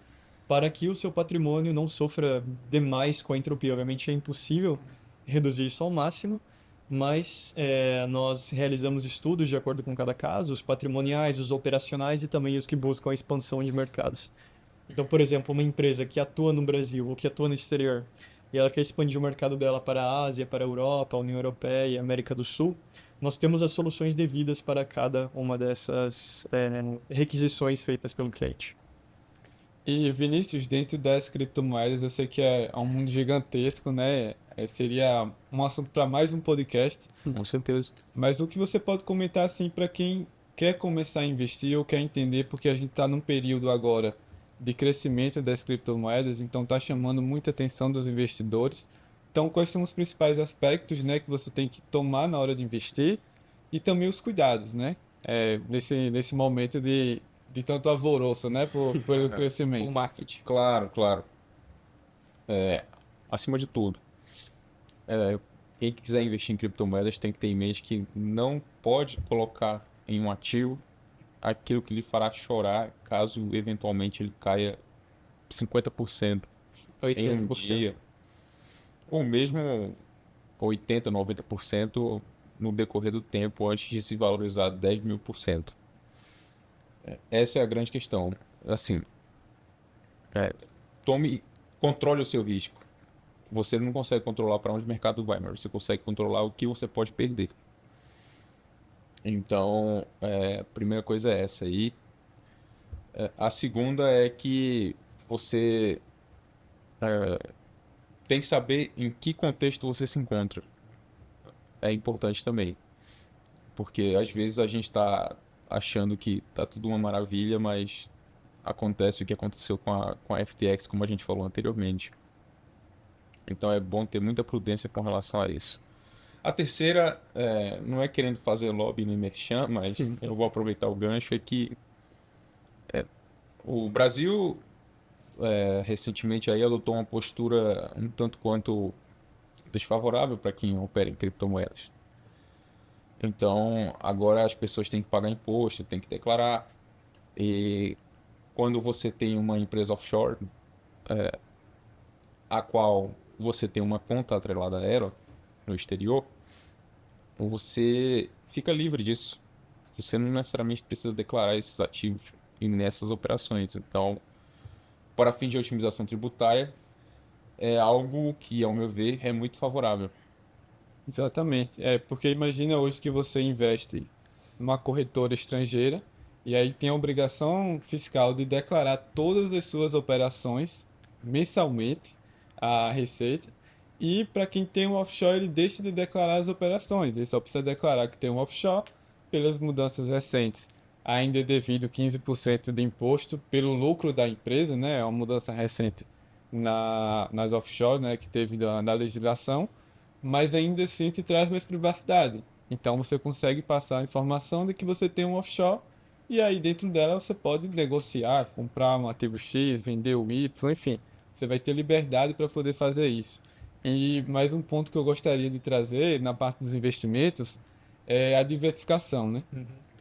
D: para que o seu patrimônio não sofra demais com a entropia. Obviamente é impossível reduzir isso ao máximo, mas nós realizamos estudos de acordo com cada caso, os patrimoniais, os operacionais e também os que buscam a expansão de mercados. Então, por exemplo, uma empresa que atua no Brasil ou que atua no exterior e ela quer expandir o mercado dela para a Ásia, para a Europa, a União Europeia e a América do Sul, nós temos as soluções devidas para cada uma dessas requisições feitas pelo cliente.
A: E Vinícius, dentro das criptomoedas, eu sei que é um mundo gigantesco, né? Seria um assunto para mais um podcast.
B: Com certeza.
A: Mas o que você pode comentar assim para quem quer começar a investir ou quer entender, porque a gente está num período agora de crescimento das criptomoedas, então está chamando muita atenção dos investidores. Então, quais são os principais aspectos, né, que você tem que tomar na hora de investir e também os cuidados, né? Nesse momento de tanto alvoroço, né, pelo
B: O
A: crescimento.
B: marketing.
C: Claro, claro. Acima de tudo, quem quiser investir em criptomoedas tem que ter em mente que não pode colocar em um ativo aquilo que lhe fará chorar caso eventualmente ele caia 50% em um
B: 80%.
C: dia, ou mesmo 80, 90% no decorrer do tempo antes de se valorizar 10.000%. Essa é a grande questão. Assim, controle o seu risco. Você não consegue controlar para onde o mercado vai, mas você consegue controlar o que você pode perder. Então, a primeira coisa é essa aí. A segunda é que você tem que saber em que contexto você se encontra. É importante também. Porque às vezes a gente está achando que tá tudo uma maravilha, mas acontece o que aconteceu com a FTX, como a gente falou anteriormente. Então é bom ter muita prudência com relação a isso. A terceira, não é querendo fazer lobby nem merchan, mas eu vou aproveitar o gancho, é que o Brasil recentemente aí adotou uma postura um tanto quanto desfavorável para quem opera em criptomoedas. Então, agora as pessoas têm que pagar imposto, têm que declarar. E quando você tem uma empresa offshore, a qual você tem uma conta atrelada a ela no exterior, você fica livre disso. Você não necessariamente precisa declarar esses ativos e nessas operações. Então, para fim de otimização tributária, é algo que, ao meu ver, é muito favorável.
A: Exatamente. Porque imagina hoje que você investe numa corretora estrangeira e aí tem a obrigação fiscal de declarar todas as suas operações mensalmente à Receita. E para quem tem um offshore, ele deixa de declarar as operações. Ele só precisa declarar que tem um offshore pelas mudanças recentes. Ainda é devido 15% de imposto pelo lucro da empresa, né? É uma mudança recente nas offshore, né? Que teve da legislação, mas ainda assim te traz mais privacidade. Então você consegue passar a informação de que você tem um offshore e aí dentro dela você pode negociar, comprar um ativo X, vender o Y, enfim. Você vai ter liberdade para poder fazer isso. E mais um ponto que eu gostaria de trazer na parte dos investimentos é a diversificação, né?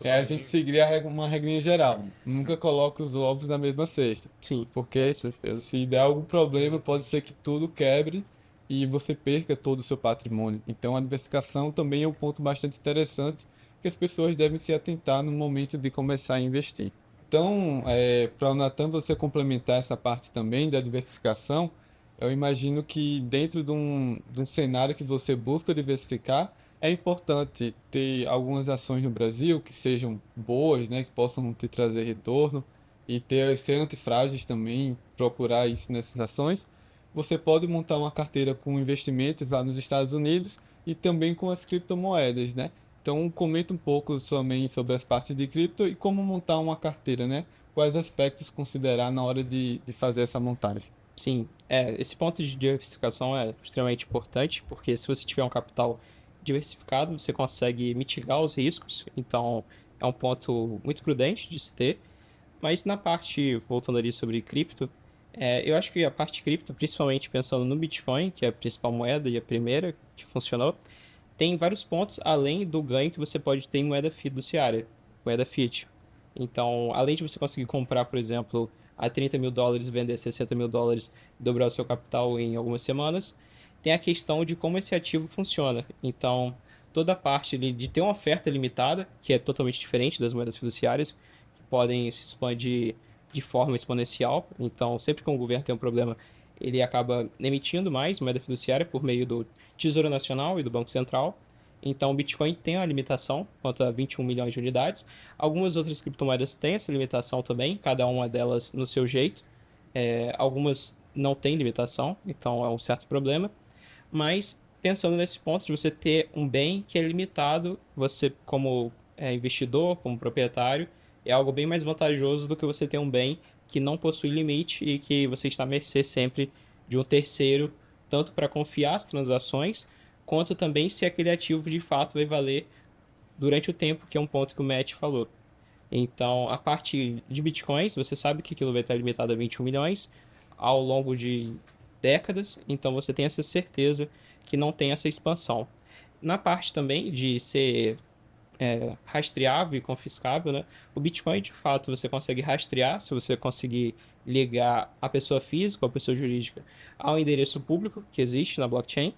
A: É a gente seguir uma regrinha geral. Nunca coloque os ovos na mesma cesta.
B: Sim,
A: Porque se der algum problema, pode ser que tudo quebre e você perca todo o seu patrimônio. Então a diversificação também é um ponto bastante interessante que as pessoas devem se atentar no momento de começar a investir. Então, para o Natan você complementar essa parte também da diversificação, eu imagino que dentro de um cenário que você busca diversificar, é importante ter algumas ações no Brasil que sejam boas, né, que possam te trazer retorno e ser antifrágeis também, procurar isso nessas ações. Você pode montar uma carteira com investimentos lá nos Estados Unidos e também com as criptomoedas, né? Então, comenta um pouco também sobre as partes de cripto e como montar uma carteira, né? Quais aspectos considerar na hora de fazer essa montagem.
B: sim. Esse ponto de diversificação é extremamente importante, porque se você tiver um capital diversificado, você consegue mitigar os riscos. Então, é um ponto muito prudente de se ter. Mas na parte, voltando ali sobre cripto, eu acho que a parte cripto, principalmente pensando no Bitcoin, que é a principal moeda e a primeira que funcionou, tem vários pontos além do ganho que você pode ter em moeda fiduciária, moeda fiat. Então, além de você conseguir comprar, por exemplo, a US$ 30.000 e vender a US$ 60.000 e dobrar o seu capital em algumas semanas, tem a questão de como esse ativo funciona. Então, toda a parte ali de ter uma oferta limitada, que é totalmente diferente das moedas fiduciárias, que podem se expandir de forma exponencial. Então, sempre que um governo tem um problema, ele acaba emitindo mais moeda fiduciária por meio do Tesouro Nacional e do Banco Central. Então, o Bitcoin tem uma limitação quanto a 21 milhões de unidades. Algumas outras criptomoedas têm essa limitação também, cada uma delas no seu jeito. Algumas não têm limitação, então é um certo problema. Mas pensando nesse ponto de você ter um bem que é limitado, você como investidor, como proprietário, é algo bem mais vantajoso do que você ter um bem que não possui limite e que você está à mercê sempre de um terceiro, tanto para confiar as transações, quanto também se aquele ativo de fato vai valer durante o tempo, que é um ponto que o Matt falou. Então, a parte de bitcoins, você sabe que aquilo vai estar limitado a 21 milhões ao longo de décadas, então você tem essa certeza que não tem essa expansão. Na parte também de ser rastreável e confiscável, né? O Bitcoin, de fato, você consegue rastrear se você conseguir ligar a pessoa física ou a pessoa jurídica ao endereço público que existe na blockchain,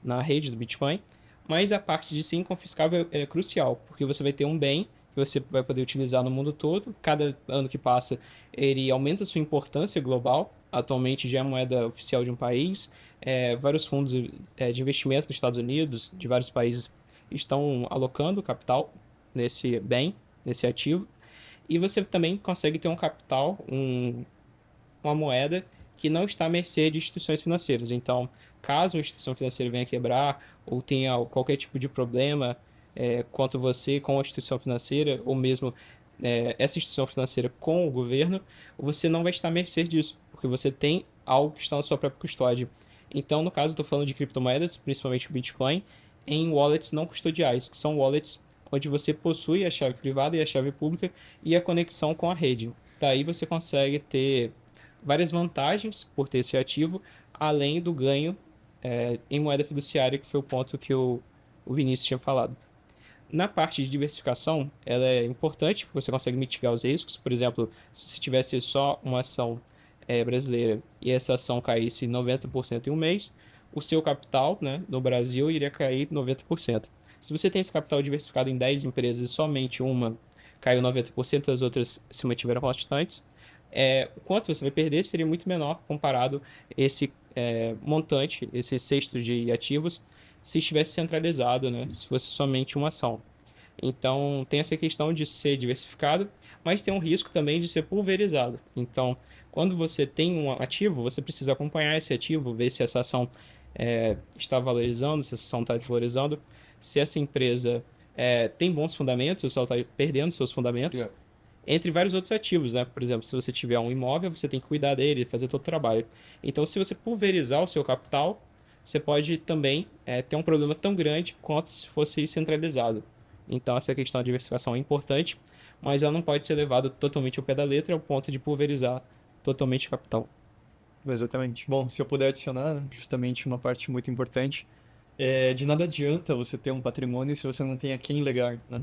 B: na rede do Bitcoin. Mas a parte de ser inconfiscável é crucial, porque você vai ter um bem que você vai poder utilizar no mundo todo. Cada ano que passa, ele aumenta sua importância global. Atualmente já é moeda oficial de um país. Vários fundos de investimento dos Estados Unidos, de vários países, estão alocando capital nesse bem, nesse ativo. E você também consegue ter um capital, uma moeda que não está à mercê de instituições financeiras. Então, caso uma instituição financeira venha quebrar ou tenha qualquer tipo de problema quanto você com a instituição financeira, ou mesmo essa instituição financeira com o governo, você não vai estar à mercê disso, porque você tem algo que está na sua própria custódia. Então, no caso, eu estou falando de criptomoedas, principalmente o Bitcoin, em wallets não custodiais, que são wallets onde você possui a chave privada e a chave pública e a conexão com a rede. Daí você consegue ter várias vantagens por ter esse ativo, além do ganho em moeda fiduciária, que foi o ponto que o Vinícius tinha falado. Na parte de diversificação, ela é importante, porque você consegue mitigar os riscos. Por exemplo, se você tivesse só uma ação brasileira e essa ação caísse 90% em um mês, o seu capital, né, no Brasil iria cair 90%. Se você tem esse capital diversificado em 10 empresas e somente uma caiu 90%, as outras se mantiveram constantes, o quanto você vai perder seria muito menor comparado esse montante, esse cesto de ativos, se estivesse centralizado, né, se fosse somente uma ação. Então, tem essa questão de ser diversificado, mas tem um risco também de ser pulverizado. Então, quando você tem um ativo, você precisa acompanhar esse ativo, ver se essa ação está valorizando, se essa ação está desvalorizando, se essa empresa tem bons fundamentos ou se ela está perdendo seus fundamentos, entre vários outros ativos, né? Por exemplo, se você tiver um imóvel, você tem que cuidar dele, fazer todo o trabalho. Então, se você pulverizar o seu capital, você pode também ter um problema tão grande quanto se fosse centralizado. Então, essa questão da diversificação é importante, mas ela não pode ser levada totalmente ao pé da letra ao ponto de pulverizar totalmente o capital.
D: Exatamente. Bom, se eu puder adicionar, né, justamente uma parte muito importante, de nada adianta você ter um patrimônio se você não tem a quem legar, né?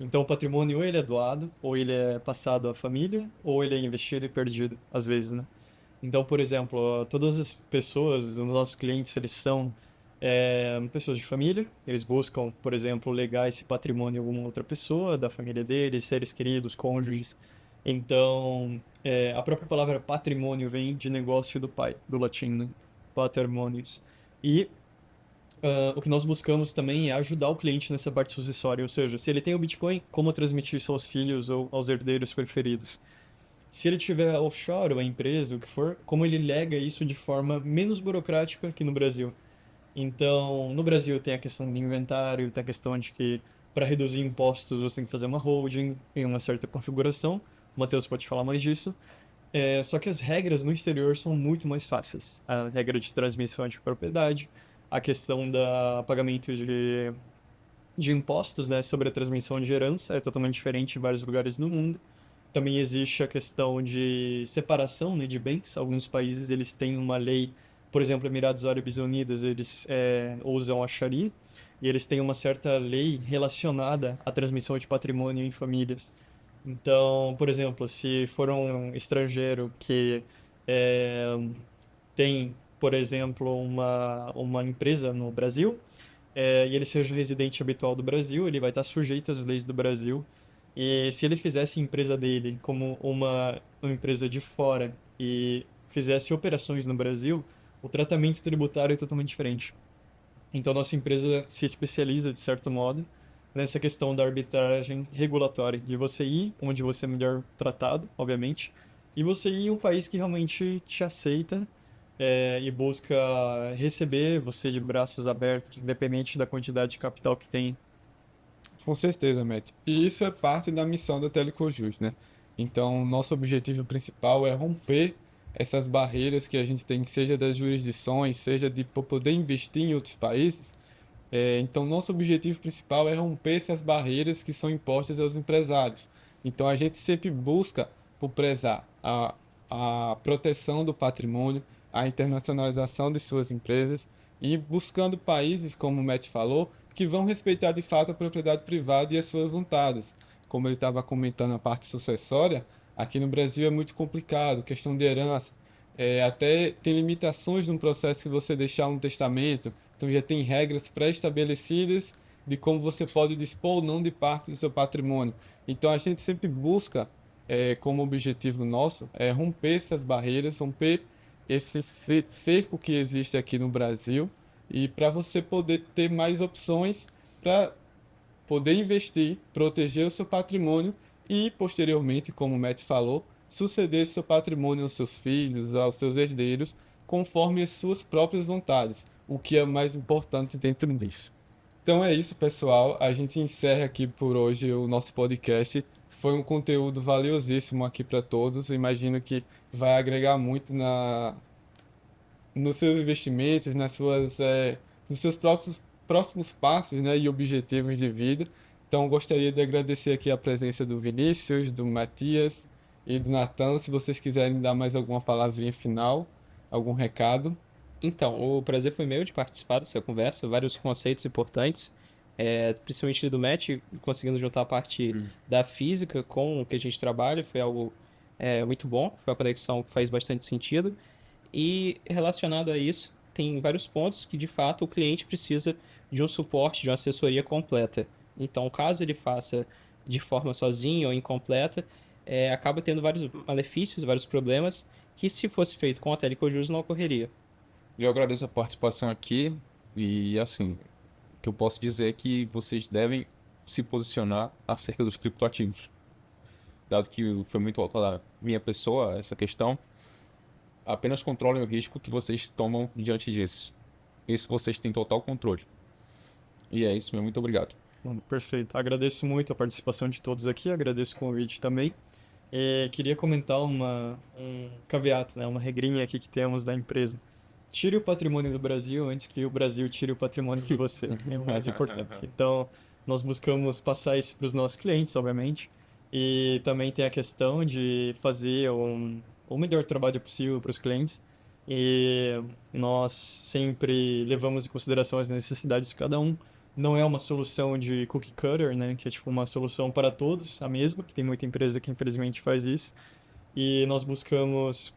D: Então, o patrimônio ou ele é doado, ou ele é passado à família, ou ele é investido e perdido, às vezes, né? Então, por exemplo, todas as pessoas, os nossos clientes, eles são pessoas de família, eles buscam, por exemplo, legar esse patrimônio a alguma outra pessoa da família deles, seres queridos, cônjuges. Então, a própria palavra patrimônio vem de negócio do pai, do latim, né? Patrimonius. E o que nós buscamos também é ajudar o cliente nessa parte sucessória, ou seja, se ele tem o Bitcoin, como transmitir isso aos filhos ou aos herdeiros preferidos. Se ele tiver offshore, ou a empresa, o que for, como ele lega isso de forma menos burocrática que no Brasil. Então, no Brasil tem a questão do inventário, tem a questão de que para reduzir impostos você tem que fazer uma holding em uma certa configuração. O Matheus pode falar mais disso. Só que as regras no exterior são muito mais fáceis. A regra de transmissão de propriedade, a questão da pagamento de impostos, né, sobre a transmissão de herança é totalmente diferente em vários lugares do mundo. Também existe a questão de separação, né, de bens. Alguns países eles têm uma lei, por exemplo, Emirados Árabes Unidos, eles usam a Sharia e eles têm uma certa lei relacionada à transmissão de patrimônio em famílias. Então, por exemplo, se for um estrangeiro que é, tem, por exemplo, uma empresa no Brasil, e ele seja residente habitual do Brasil, ele vai estar sujeito às leis do Brasil. E se ele fizesse a empresa dele como uma empresa de fora e fizesse operações no Brasil, o tratamento tributário é totalmente diferente. Então, nossa empresa se especializa, de certo modo, nessa questão da arbitragem regulatória, de você ir onde você é melhor tratado, obviamente, e você ir em um país que realmente te aceita e busca receber você de braços abertos, independente da quantidade de capital que tem.
A: Com certeza, Matt. E isso é parte da missão da Telecojus, né? Então, nosso objetivo principal é romper essas barreiras que a gente tem, seja das jurisdições, seja de poder investir em outros países. Então, nosso objetivo principal é romper essas barreiras que são impostas aos empresários. Então, a gente sempre busca por prezar a proteção do patrimônio, a internacionalização de suas empresas e buscando países, como o Matt falou, que vão respeitar de fato a propriedade privada e as suas vontades. Como ele estava comentando a parte sucessória, aqui no Brasil é muito complicado, questão de herança. Até tem limitações no processo que você deixar um testamento, então já tem regras pré-estabelecidas de como você pode dispor ou não de parte do seu patrimônio. Então a gente sempre busca, como objetivo nosso, romper essas barreiras, romper esse cerco que existe aqui no Brasil e para você poder ter mais opções para poder investir, proteger o seu patrimônio e, posteriormente, como o Matt falou, suceder seu patrimônio aos seus filhos, aos seus herdeiros, conforme as suas próprias vontades, o que é o mais importante dentro disso. Então é isso, pessoal. A gente encerra aqui por hoje o nosso podcast. Foi um conteúdo valiosíssimo aqui para todos. Imagino que vai agregar muito nos seus investimentos, nos seus próximos passos, né, e objetivos de vida. Então, gostaria de agradecer aqui a presença do Vinícius, do Matias e do Natan. Se vocês quiserem dar mais alguma palavrinha final, algum recado.
B: Então, o prazer foi meu de participar dessa conversa, vários conceitos importantes, principalmente do Matt, conseguindo juntar a parte da física com o que a gente trabalha, foi algo muito bom, foi uma conexão que faz bastante sentido. E relacionado a isso, tem vários pontos que de fato o cliente precisa de um suporte, de uma assessoria completa. Então, caso ele faça de forma sozinho ou incompleta, acaba tendo vários malefícios, vários problemas, que se fosse feito com a Telecojus não ocorreria.
C: Eu agradeço a participação aqui e, assim, o que eu posso dizer é que vocês devem se posicionar acerca dos criptoativos. Dado que foi muito alto da minha pessoa essa questão, apenas controlem o risco que vocês tomam diante disso. Isso vocês têm total controle. E é isso, meu muito obrigado.
D: Bom, perfeito. Agradeço muito a participação de todos aqui, agradeço o convite também. Queria comentar um caveat, né, uma regrinha aqui que temos da empresa. Tire o patrimônio do Brasil antes que o Brasil tire o patrimônio de você. É o mais importante. Então, nós buscamos passar isso para os nossos clientes, obviamente. E também tem a questão de fazer o melhor trabalho possível para os clientes. E nós sempre levamos em consideração as necessidades de cada um. Não é uma solução de cookie cutter, né? Que é tipo uma solução para todos, a mesma, que tem muita empresa que infelizmente faz isso. E nós buscamos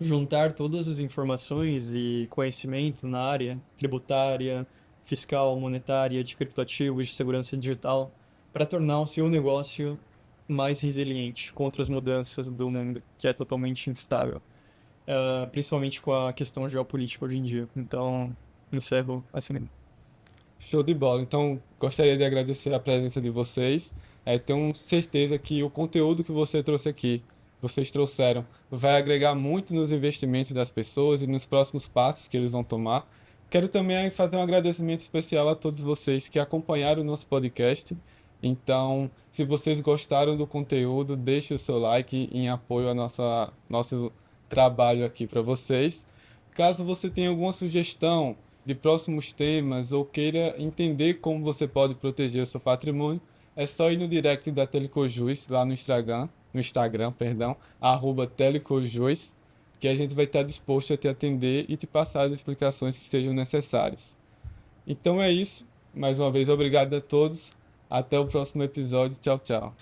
D: juntar todas as informações e conhecimento na área tributária, fiscal, monetária, de criptoativos, de segurança digital, para tornar o seu negócio mais resiliente contra as mudanças do mundo, que é totalmente instável. Principalmente com a questão geopolítica hoje em dia. Então, encerro assim mesmo.
A: Show de bola. Então, gostaria de agradecer a presença de vocês. Tenho certeza que o conteúdo que você trouxe aqui, vocês trouxeram, vai agregar muito nos investimentos das pessoas e nos próximos passos que eles vão tomar. Quero também fazer um agradecimento especial a todos vocês que acompanharam o nosso podcast. Então, se vocês gostaram do conteúdo, deixe o seu like em apoio ao nosso trabalho aqui para vocês. Caso você tenha alguma sugestão de próximos temas ou queira entender como você pode proteger o seu patrimônio, é só ir no direct da Telecojus, lá no Instagram, @Telecojus, que a gente vai estar disposto a te atender e te passar as explicações que sejam necessárias. Então é isso. Mais uma vez, obrigado a todos. Até o próximo episódio. Tchau, tchau.